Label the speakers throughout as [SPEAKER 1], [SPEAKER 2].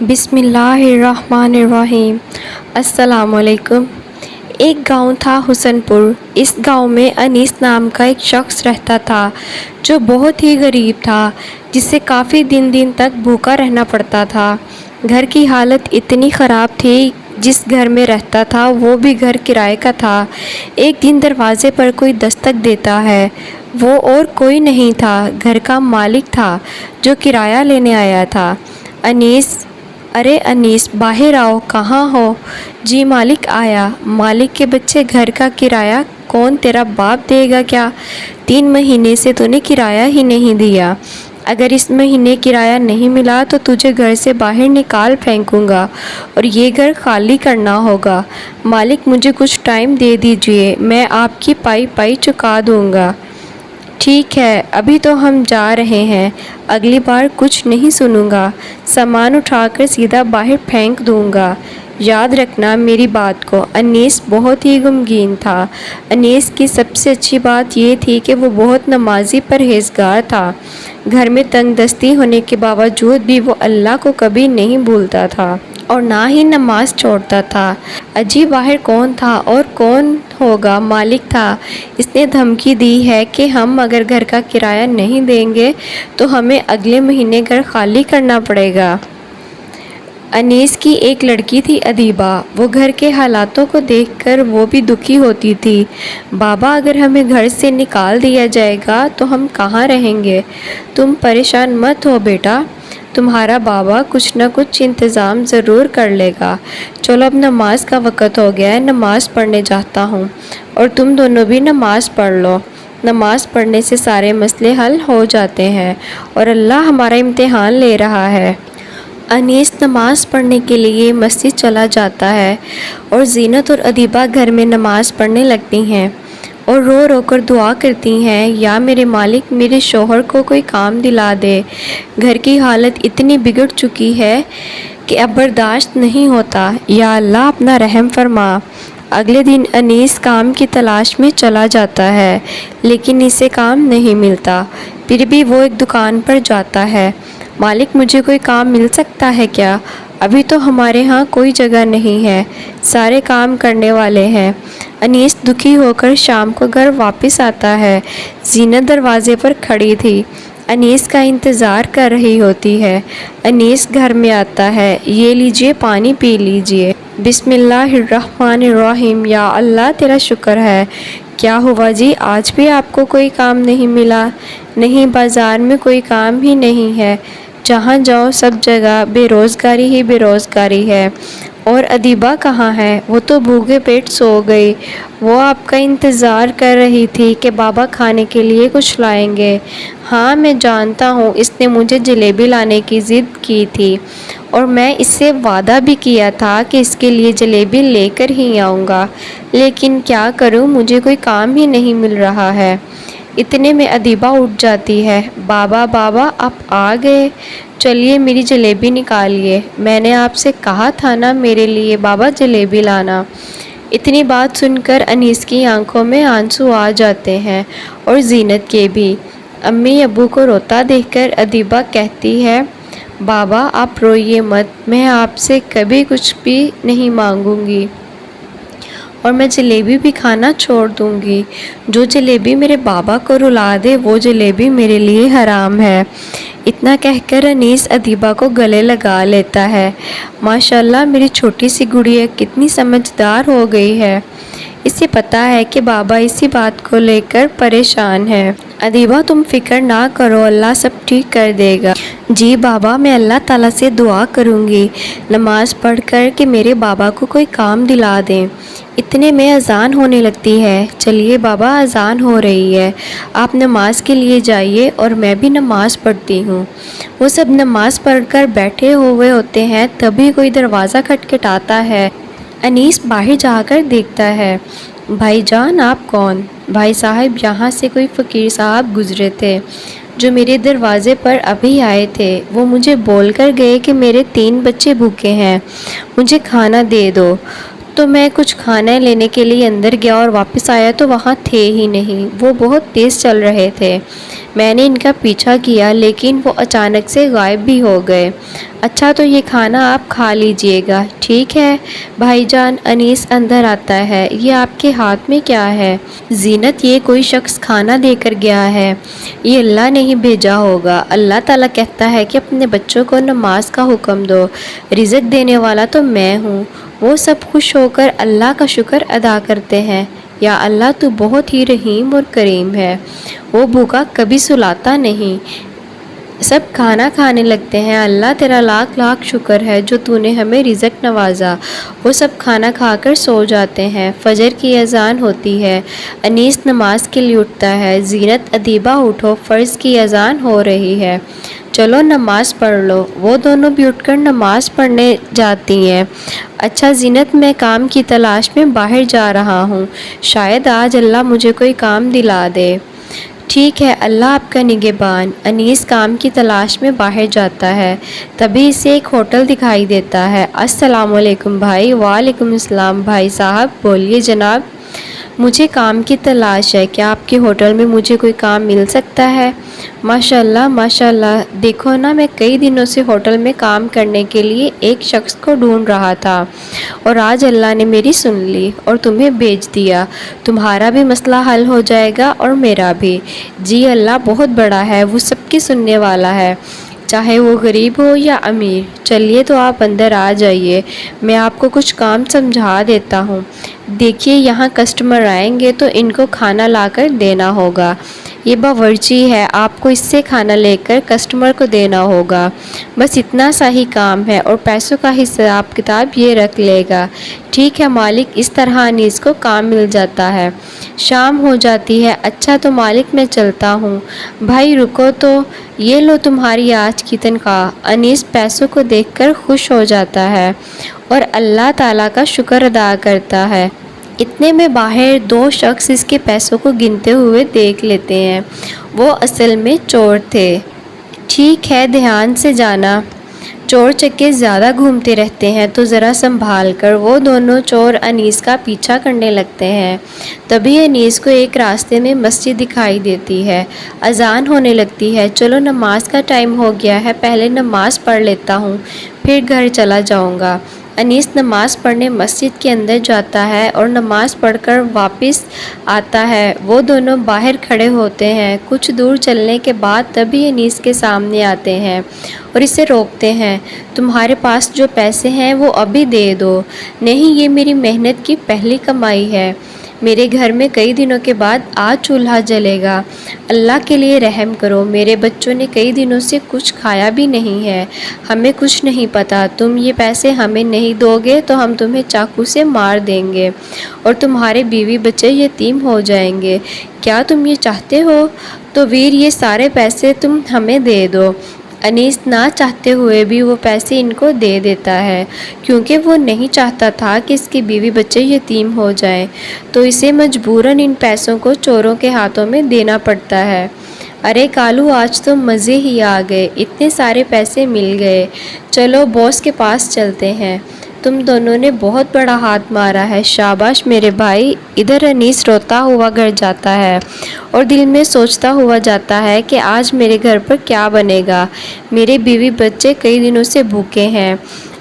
[SPEAKER 1] بسم اللہ الرحمن الرحیم۔ السلام علیکم۔ ایک گاؤں تھا حسن پور۔ اس گاؤں میں انیس نام کا ایک شخص رہتا تھا جو بہت ہی غریب تھا، جسے کافی دن تک بھوکا رہنا پڑتا تھا۔ گھر کی حالت اتنی خراب تھی، جس گھر میں رہتا تھا وہ بھی گھر کرائے کا تھا۔ ایک دن دروازے پر کوئی دستک دیتا ہے۔ وہ اور کوئی نہیں تھا، گھر کا مالک تھا جو کرایہ لینے آیا تھا۔ انیس: ارے انیس، باہر آؤ، کہاں ہو؟ جی مالک آیا۔ مالک کے بچے، گھر کا کرایہ کون، تیرا باپ دے گا کیا؟ 3 مہینے سے تو نے کرایہ ہی نہیں دیا۔ اگر اس مہینے کرایہ نہیں ملا تو تجھے گھر سے باہر نکال پھینکوں گا اور یہ گھر خالی کرنا ہوگا۔ مالک: مجھے کچھ ٹائم دے دیجیے، میں آپ کی پائی چکا دوں گا۔ ٹھیک ہے، ابھی تو ہم جا رہے ہیں، اگلی بار کچھ نہیں سنوں گا، سامان اٹھا کر سیدھا باہر پھینک دوں گا، یاد رکھنا میری بات کو۔ انیس بہت ہی غمگین تھا۔ انیس کی سب سے اچھی بات یہ تھی کہ وہ بہت نمازی پرہیزگار تھا۔ گھر میں تنگ دستی ہونے کے باوجود بھی وہ اللہ کو کبھی نہیں بھولتا تھا اور نہ ہی نماز چھوڑتا تھا۔ اجی، باہر کون تھا اور کون ہوگا؟ مالک تھا۔ اس نے دھمکی دی ہے کہ ہم اگر گھر کا کرایہ نہیں دیں گے تو ہمیں اگلے مہینے گھر خالی کرنا پڑے گا۔ انیس کی ایک لڑکی تھی ادیبہ۔ وہ گھر کے حالاتوں کو دیکھ کر وہ بھی دکھی ہوتی تھی۔ بابا، اگر ہمیں گھر سے نکال دیا جائے گا تو ہم کہاں رہیں گے؟ تم پریشان مت ہو بیٹا، تمہارا بابا کچھ نہ کچھ انتظام ضرور کر لے گا۔ چلو اب نماز کا وقت ہو گیا ہے، نماز پڑھنے جاتا ہوں، اور تم دونوں بھی نماز پڑھ لو۔ نماز پڑھنے سے سارے مسئلے حل ہو جاتے ہیں اور اللہ ہمارا امتحان لے رہا ہے۔ انیس نماز پڑھنے کے لیے مسجد چلا جاتا ہے اور زینت اور ادیبہ گھر میں نماز پڑھنے لگتی ہیں اور رو رو کر دعا کرتی ہیں، یا میرے مالک، میرے شوہر کو کوئی کام دلا دے، گھر کی حالت اتنی بگڑ چکی ہے کہ اب برداشت نہیں ہوتا، یا اللہ اپنا رحم فرما۔ اگلے دن انیس کام کی تلاش میں چلا جاتا ہے، لیکن اسے کام نہیں ملتا۔ پھر بھی وہ ایک دکان پر جاتا ہے۔ مالک، مجھے کوئی کام مل سکتا ہے کیا؟ ابھی تو ہمارے ہاں کوئی جگہ نہیں ہے، سارے کام کرنے والے ہیں۔ انیس دکھی ہو کر شام کو گھر واپس آتا ہے۔ زینت دروازے پر کھڑی تھی، انیس کا انتظار کر رہی ہوتی ہے۔ انیس گھر میں آتا ہے، یہ لیجیے پانی پی لیجیے۔ بسم اللہ الرحمن الرحیم۔ یا اللہ، تیرا شکر ہے۔ کیا ہوا جی، آج بھی آپ کو کوئی کام نہیں ملا؟ نہیں، بازار میں کوئی کام ہی نہیں ہے، جہاں جاؤ سب جگہ بے روزگاری ہی بے روزگاری ہے۔ اور ادیبہ کہاں ہے؟ وہ تو بھوکے پیٹ سو گئی، وہ آپ کا انتظار کر رہی تھی کہ بابا کھانے کے لیے کچھ لائیں گے۔ ہاں میں جانتا ہوں، اس نے مجھے جلیبی لانے کی ضد کی تھی اور میں اس سے وعدہ بھی کیا تھا کہ اس کے لیے جلیبی لے کر ہی آؤں گا، لیکن کیا کروں، مجھے کوئی کام ہی نہیں مل رہا ہے۔ اتنے میں ادیبہ اٹھ جاتی ہے۔ بابا بابا، آپ آ گئے، چلیے میری جلیبی نکالیے، میں نے آپ سے کہا تھا نا میرے لیے بابا جلیبی لانا۔ اتنی بات سن کر انیس کی آنکھوں میں آنسو آ جاتے ہیں اور زینت کے بھی۔ امی ابو کو روتا دیکھ کر ادیبہ کہتی ہے، بابا آپ روئیے مت، میں آپ سے کبھی کچھ بھی نہیں مانگوں گی اور میں جلیبی بھی کھانا چھوڑ دوں گی۔ جو جلیبی میرے بابا کو رلا دے وہ جلیبی میرے لیے حرام ہے۔ اتنا کہہ کر انیس ادیبہ کو گلے لگا لیتا ہے۔ ماشاءاللہ، میری چھوٹی سی گڑیا کتنی سمجھدار ہو گئی ہے، اسے پتہ ہے کہ بابا اسی بات کو لے کر پریشان ہے۔ ادیبہ تم فکر نہ کرو، اللہ سب ٹھیک کر دے گا۔ جی بابا، میں اللہ تعالیٰ سے دعا کروں گی نماز پڑھ کر کہ میرے بابا کو کوئی کام دلا دیں۔ اتنے میں اذان ہونے لگتی ہے۔ چلیے بابا، اذان ہو رہی ہے، آپ نماز کے لیے جائیے اور میں بھی نماز پڑھتی ہوں۔ وہ سب نماز پڑھ کر بیٹھے ہوئے ہوتے ہیں، تبھی کوئی دروازہ کھٹکھٹاتا ہے۔ انیس باہر جا کر دیکھتا ہے۔ بھائی جان، آپ کون؟ بھائی صاحب، یہاں سے کوئی فقیر صاحب گزرے تھے جو میرے دروازے پر ابھی آئے تھے، وہ مجھے بول کر گئے کہ میرے 3 بچے بھوکے ہیں، مجھے کھانا دے دو۔ تو میں کچھ کھانا لینے کے لیے اندر گیا اور واپس آیا تو وہاں تھے ہی نہیں، وہ بہت تیز چل رہے تھے۔ میں نے ان کا پیچھا کیا لیکن وہ اچانک سے غائب بھی ہو گئے۔ اچھا تو یہ کھانا آپ کھا لیجئے گا، ٹھیک ہے؟ بھائی جان انیس اندر آتا ہے۔ یہ آپ کے ہاتھ میں کیا ہے؟ زینت یہ کوئی شخص کھانا دے کر گیا ہے، یہ اللہ نے ہی بھیجا ہوگا۔ اللہ تعالیٰ کہتا ہے کہ اپنے بچوں کو نماز کا حکم دو، رزق دینے والا تو میں ہوں۔ وہ سب خوش ہو کر اللہ کا شکر ادا کرتے ہیں۔ یا اللہ تو بہت ہی رحیم اور کریم ہے، وہ بھوکا کبھی سلاتا نہیں۔ سب کھانا کھانے لگتے ہیں۔ اللہ تیرا لاکھ لاکھ شکر ہے جو تو نے ہمیں رزق نوازا۔ وہ سب کھانا کھا کر سو جاتے ہیں۔ فجر کی اذان ہوتی ہے، انیس نماز کے لیے اٹھتا ہے۔ زینت ادیبہ اٹھو، فرض کی اذان ہو رہی ہے، چلو نماز پڑھ لو۔ وہ دونوں بھی اٹھ کر نماز پڑھنے جاتی ہیں۔ اچھا زینت، میں کام کی تلاش میں باہر جا رہا ہوں، شاید آج اللہ مجھے کوئی کام دلا دے۔ ٹھیک ہے، اللہ آپ کا نگہبان۔ انیس کام کی تلاش میں باہر جاتا ہے، تبھی اسے ایک ہوٹل دکھائی دیتا ہے۔ السلام علیکم بھائی۔ وعلیکم السلام بھائی صاحب، بولیے جناب۔ مجھے کام کی تلاش ہے، کیا آپ کے ہوٹل میں مجھے کوئی کام مل سکتا ہے؟ ماشاءاللہ ماشاءاللہ، دیکھو نا، میں کئی دنوں سے ہوٹل میں کام کرنے کے لیے ایک شخص کو ڈھونڈ رہا تھا، اور آج اللہ نے میری سن لی اور تمہیں بھیج دیا۔ تمہارا بھی مسئلہ حل ہو جائے گا اور میرا بھی۔ جی اللہ بہت بڑا ہے، وہ سب کی سننے والا ہے، چاہے وہ غریب ہو یا امیر۔ چلیے تو آپ اندر آ جائیے، میں آپ کو کچھ کام سمجھا دیتا ہوں۔ دیکھیے یہاں کسٹمر آئیں گے تو ان کو کھانا لا کر دینا ہوگا، یہ باورچی ہے، آپ کو اس سے کھانا لے کر کسٹمر کو دینا ہوگا، بس اتنا سا ہی کام ہے، اور پیسوں کا حساب کتاب یہ رکھ لے گا۔ ٹھیک ہے مالک۔ اس طرح انیس کو کام مل جاتا ہے۔ شام ہو جاتی ہے۔ اچھا تو مالک میں چلتا ہوں۔ بھائی رکو تو، یہ لو تمہاری آج کی تنخواہ۔ انیس پیسوں کو دیکھ کر خوش ہو جاتا ہے اور اللہ تعالیٰ کا شکر ادا کرتا ہے۔ اتنے میں باہر دو شخص اس کے پیسوں کو گنتے ہوئے دیکھ لیتے ہیں۔ وہ اصل میں چور تھے۔ ٹھیک ہے، دھیان سے جانا، چور چکے زیادہ گھومتے رہتے ہیں تو ذرا سنبھال کر۔ وہ دونوں چور انیس کا پیچھا کرنے لگتے ہیں۔ تبھی انیس کو ایک راستے میں مسجد دکھائی دیتی ہے، اذان ہونے لگتی ہے۔ چلو نماز کا ٹائم ہو گیا ہے، پہلے نماز پڑھ لیتا ہوں، پھر گھر چلا جاؤں گا۔ انیس نماز پڑھنے مسجد کے اندر جاتا ہے اور نماز پڑھ کر واپس آتا ہے۔ وہ دونوں باہر کھڑے ہوتے ہیں۔ کچھ دور چلنے کے بعد تبھی انیس کے سامنے آتے ہیں اور اسے روکتے ہیں۔ تمہارے پاس جو پیسے ہیں وہ ابھی دے دو۔ نہیں، یہ میری محنت کی پہلی کمائی ہے، میرے گھر میں کئی دنوں کے بعد آج چولہا جلے گا، اللہ کے لیے رحم کرو، میرے بچوں نے کئی دنوں سے کچھ کھایا بھی نہیں ہے، ہمیں کچھ نہیں پتا، تم یہ پیسے ہمیں نہیں دو گے تو ہم تمہیں چاقو سے مار دیں گے اور تمہارے بیوی بچے یتیم ہو جائیں گے، کیا تم یہ چاہتے ہو؟ تو ویر یہ سارے پیسے تم ہمیں دے دو۔ انیس نہ چاہتے ہوئے بھی وہ پیسے ان کو دے دیتا ہے، کیونکہ وہ نہیں چاہتا تھا کہ اس کی بیوی بچے یتیم ہو جائیں، تو اسے مجبوراً ان پیسوں کو چوروں کے ہاتھوں میں دینا پڑتا ہے۔ ارے کالو، آج تو مزے ہی آ گئے، اتنے سارے پیسے مل گئے، چلو باس کے پاس چلتے ہیں، تم دونوں نے بہت بڑا ہاتھ مارا ہے، شاباش میرے بھائی۔ ادھر انیس روتا ہوا گھر جاتا ہے اور دل میں سوچتا ہوا جاتا ہے کہ آج میرے گھر پر کیا بنے گا، میرے بیوی بچے کئی دنوں سے بھوکے ہیں،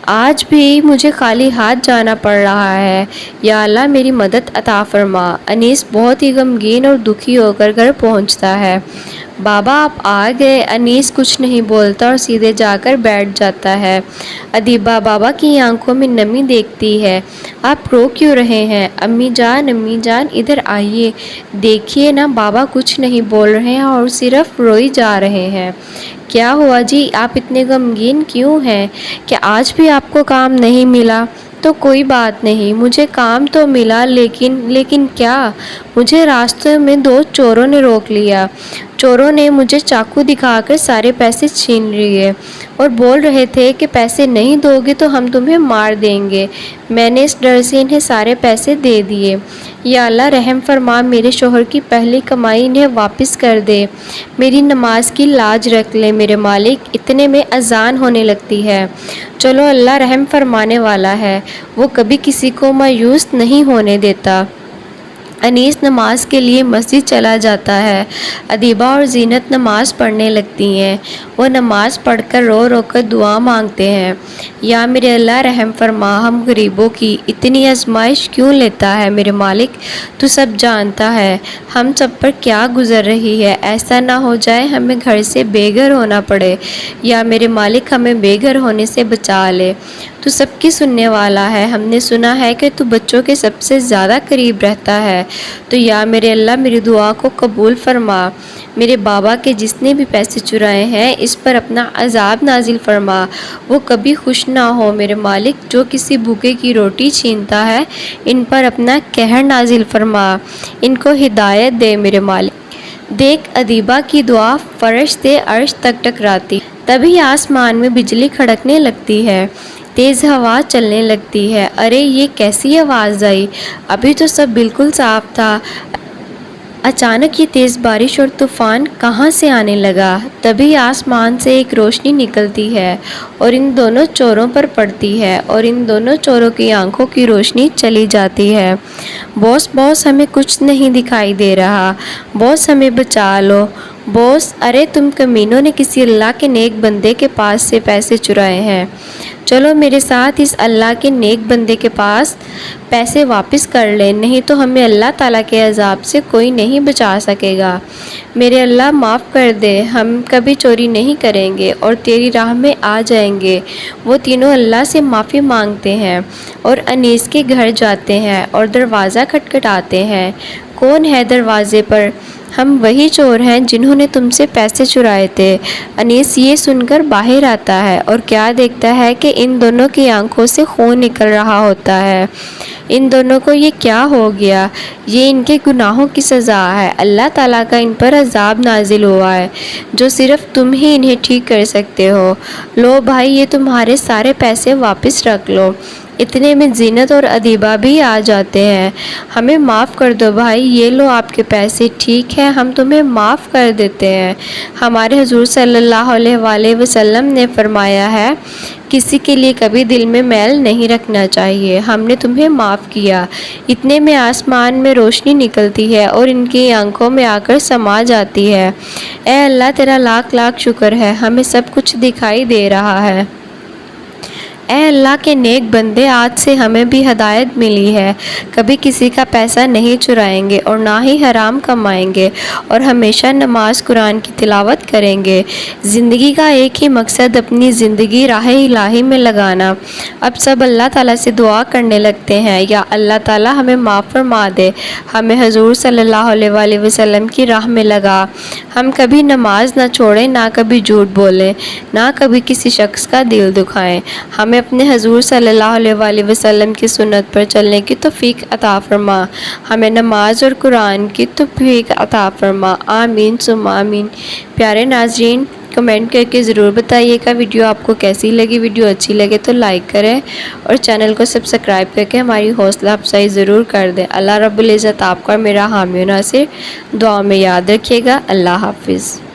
[SPEAKER 1] آج بھی مجھے خالی ہاتھ جانا پڑ رہا ہے، یا اللہ میری مدد عطا فرما۔ انیس بہت ہی غمگین اور دکھی ہو کر گھر پہنچتا ہے۔ بابا آپ آ گئے۔ انیس کچھ نہیں بولتا اور سیدھے جا کر بیٹھ جاتا ہے۔ ادیبہ بابا کی آنکھوں میں نمی دیکھتی ہے۔ آپ رو کیوں رہے ہیں؟ امی جان ادھر آئیے، دیکھیے نا، بابا کچھ نہیں بول رہے ہیں اور صرف روئی جا رہے ہیں۔ کیا ہوا جی، آپ اتنے غمگین کیوں ہیں؟ کہ آج بھی آپ کو کام نہیں ملا؟ تو کوئی بات نہیں، مجھے کام تو ملا، لیکن کیا؟ مجھے راستے میں دو چوروں نے روک لیا۔ چوروں نے مجھے چاقو دکھا کر سارے پیسے چھین لیے اور بول رہے تھے کہ پیسے نہیں دو گے تو ہم تمہیں مار دیں گے۔ میں نے اس ڈر سے انہیں سارے پیسے دے دیے۔ یا اللہ رحم فرما، میرے شوہر کی پہلی کمائی انہیں واپس کر دے، میری نماز کی لاج رکھ لے میرے مالک۔ اتنے میں اذان ہونے لگتی ہے۔ چلو اللہ رحم فرمانے والا ہے، وہ کبھی کسی کو مایوس نہیں ہونے دیتا۔ انیس نماز کے لیے مسجد چلا جاتا ہے۔ ادیبہ اور زینت نماز پڑھنے لگتی ہیں۔ وہ نماز پڑھ کر رو رو کر دعا مانگتے ہیں، یا میرے اللہ رحم فرما، ہم غریبوں کی اتنی آزمائش کیوں لیتا ہے میرے مالک، تو سب جانتا ہے ہم سب پر کیا گزر رہی ہے، ایسا نہ ہو جائے ہمیں گھر سے بے گھر ہونا پڑے، یا میرے مالک ہمیں بے گھر ہونے سے بچا لے، تو سب کی سننے والا ہے، ہم نے سنا ہے کہ تو بچوں کے سب سے زیادہ قریب رہتا ہے، تو یا میرے اللہ میری دعا کو قبول فرما، میرے بابا کے جس نے بھی پیسے چرائے ہیں اس پر اپنا عذاب نازل فرما، وہ کبھی خوش نہ ہو میرے مالک، جو کسی بھوکے کی روٹی چھینتا ہے ان پر اپنا قہر نازل فرما، ان کو ہدایت دے میرے مالک۔ دیکھ ادیبہ کی دعا فرش سے عرش تک ٹکراتی، تبھی آسمان میں بجلی کھڑکنے لگتی ہے، تیز ہوا چلنے لگتی ہے۔ ارے یہ کیسی آواز آئی، ابھی تو سب بالکل صاف تھا، اچانک یہ تیز بارش اور طوفان کہاں سے آنے لگا؟ تبھی آسمان سے ایک روشنی نکلتی ہے اور ان دونوں چوروں پر پڑتی ہے، اور ان دونوں چوروں کی آنکھوں کی روشنی چلی جاتی ہے۔ باس باس ہمیں کچھ نہیں دکھائی دے رہا، باس ہمیں بچا لو باس، ارے تم کمینوں نے کسی اللہ کے نیک بندے کے پاس سے پیسے چرائے ہیں، چلو میرے ساتھ اس اللہ کے نیک بندے کے پاس پیسے واپس کر لیں، نہیں تو ہمیں اللہ تعالیٰ کے عذاب سے کوئی نہیں بچا سکے گا۔ میرے اللہ معاف کر دے، ہم کبھی چوری نہیں کریں گے اور تیری راہ میں آ جائیں گے۔ وہ تینوں اللہ سے معافی مانگتے ہیں اور انیس کے گھر جاتے ہیں اور دروازہ کھٹکھٹاتے ہیں۔ کون ہے دروازے پر؟ ہم وہی چور ہیں جنہوں نے تم سے پیسے چرائے تھے۔ انیس یہ سن کر باہر آتا ہے اور کیا دیکھتا ہے کہ ان دونوں کی آنکھوں سے خون نکل رہا ہوتا ہے۔ ان دونوں کو یہ کیا ہو گیا؟ یہ ان کے گناہوں کی سزا ہے، اللہ تعالیٰ کا ان پر عذاب نازل ہوا ہے جو صرف تم ہی انہیں ٹھیک کر سکتے ہو۔ لو بھائی یہ تمہارے سارے پیسے واپس رکھ لو۔ اتنے میں زینت اور ادیبہ بھی آ جاتے ہیں۔ ہمیں معاف کر دو بھائی، یہ لو آپ کے پیسے، ٹھیک ہے ہم تمہیں معاف کر دیتے ہیں۔ ہمارے حضور صلی اللہ علیہ وآلہ وسلم نے فرمایا ہے کسی کے لیے کبھی دل میں میل نہیں رکھنا چاہیے، ہم نے تمہیں معاف کیا۔ اتنے میں آسمان میں روشنی نکلتی ہے اور ان کی آنکھوں میں آ کر سما جاتی ہے۔ اے اللہ تیرا لاکھ لاکھ شکر ہے، ہمیں سب کچھ دکھائی دے رہا ہے۔ اے اللہ کے نیک بندے، آج سے ہمیں بھی ہدایت ملی ہے، کبھی کسی کا پیسہ نہیں چرائیں گے اور نہ ہی حرام کمائیں گے، اور ہمیشہ نماز قرآن کی تلاوت کریں گے۔ زندگی کا ایک ہی مقصد اپنی زندگی راہ الہی میں لگانا۔ اب سب اللہ تعالیٰ سے دعا کرنے لگتے ہیں، یا اللہ تعالیٰ ہمیں معاف فرما دے، ہمیں حضور صلی اللہ علیہ وآلہ وسلم کی راہ میں لگا، ہم کبھی نماز نہ چھوڑیں، نہ کبھی جھوٹ بولیں، نہ کبھی کسی شخص کا دل دکھائیں، ہمیں اپنے حضور صلی اللہ علیہ وآلہ وسلم کی سنت پر چلنے کی توفیق عطا فرما، ہمیں نماز اور قرآن کی توفیق عطا فرما، آمین ثم آمین۔ پیارے ناظرین، کمنٹ کر کے ضرور بتائیے گا ویڈیو آپ کو کیسی لگی، ویڈیو اچھی لگے تو لائک کریں اور چینل کو سبسکرائب کر کے ہماری حوصلہ افزائی ضرور کر دیں۔ اللہ رب العزت آپ کا اور میرا حامی و ناصر، دعا میں یاد رکھیے گا۔ اللہ حافظ۔